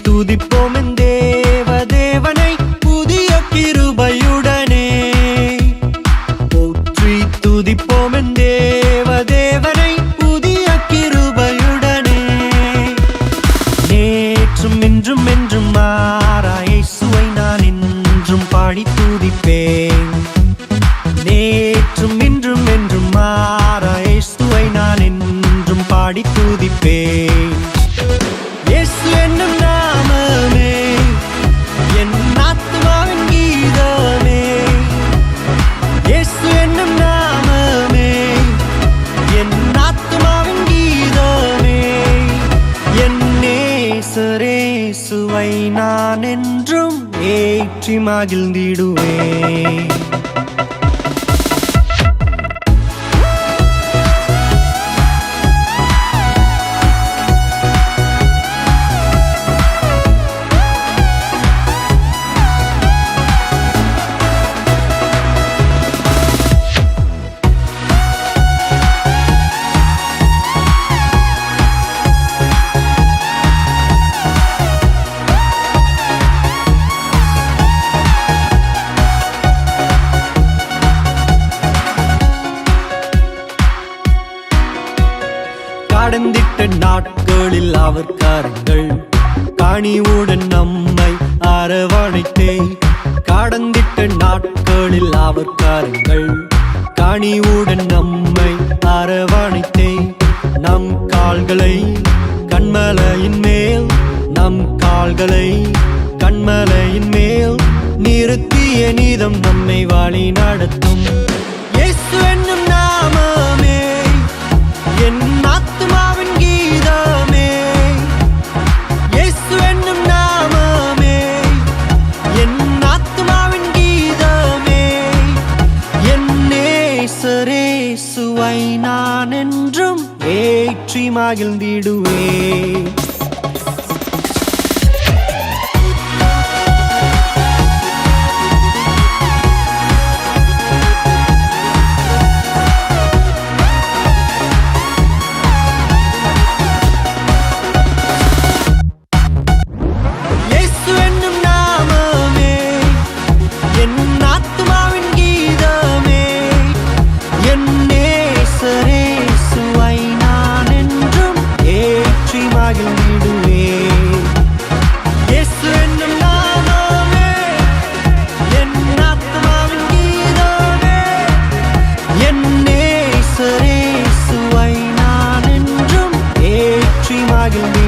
துதிப்போம் என் தேவனை புதிய கிருபையுடனே. போற்றி துதிப்போம் என் தேவனை புதிய கிருபையுடனே. நேற்றும் இன்றும் என்றும் மாறா இயேசுவை நான் என்றும் பாடி துதிப்பேன். நேற்றும் இன்றும் என்றும் மாறா இயேசுவை நான் என்றும் பாடி துதிப்பேன். இயேசு என்னும் நாமமே என் ஆத்துமாவின் கீதமே. இயேசு என்னும் நாமமே என் ஆத்துமாவின் கீதமே. என் நேசரேசுவை நான் என்றும் ஏற்றி மகிழ்ந்திடுவேன். கடந்திட்ட நாட்களில் அவர் கரங்கள் கனிவுடன் நம்மை அரவணைத்தே. கடந்திட்ட நாட்களில் அவர் கரங்கள் கனிவுடன் நம்மை அரவணைத்தே. நம் கால்களை கண்மலையின் மேல், நம் கால்களை கண்மலையின் மேல் நிறுத்திய நீதம் நம்மை வழி நடத்தும். இயேசு என்னும் நாமமே என் ஆத்துமாவின் கீதமே. இயேசு என்னும் நாமமே என் ஆத்துமாவின் கீதமே. என் நேசரேசுவை நான் என்றும் ஏற்றி மகிழ்ந்திடுவேன். I can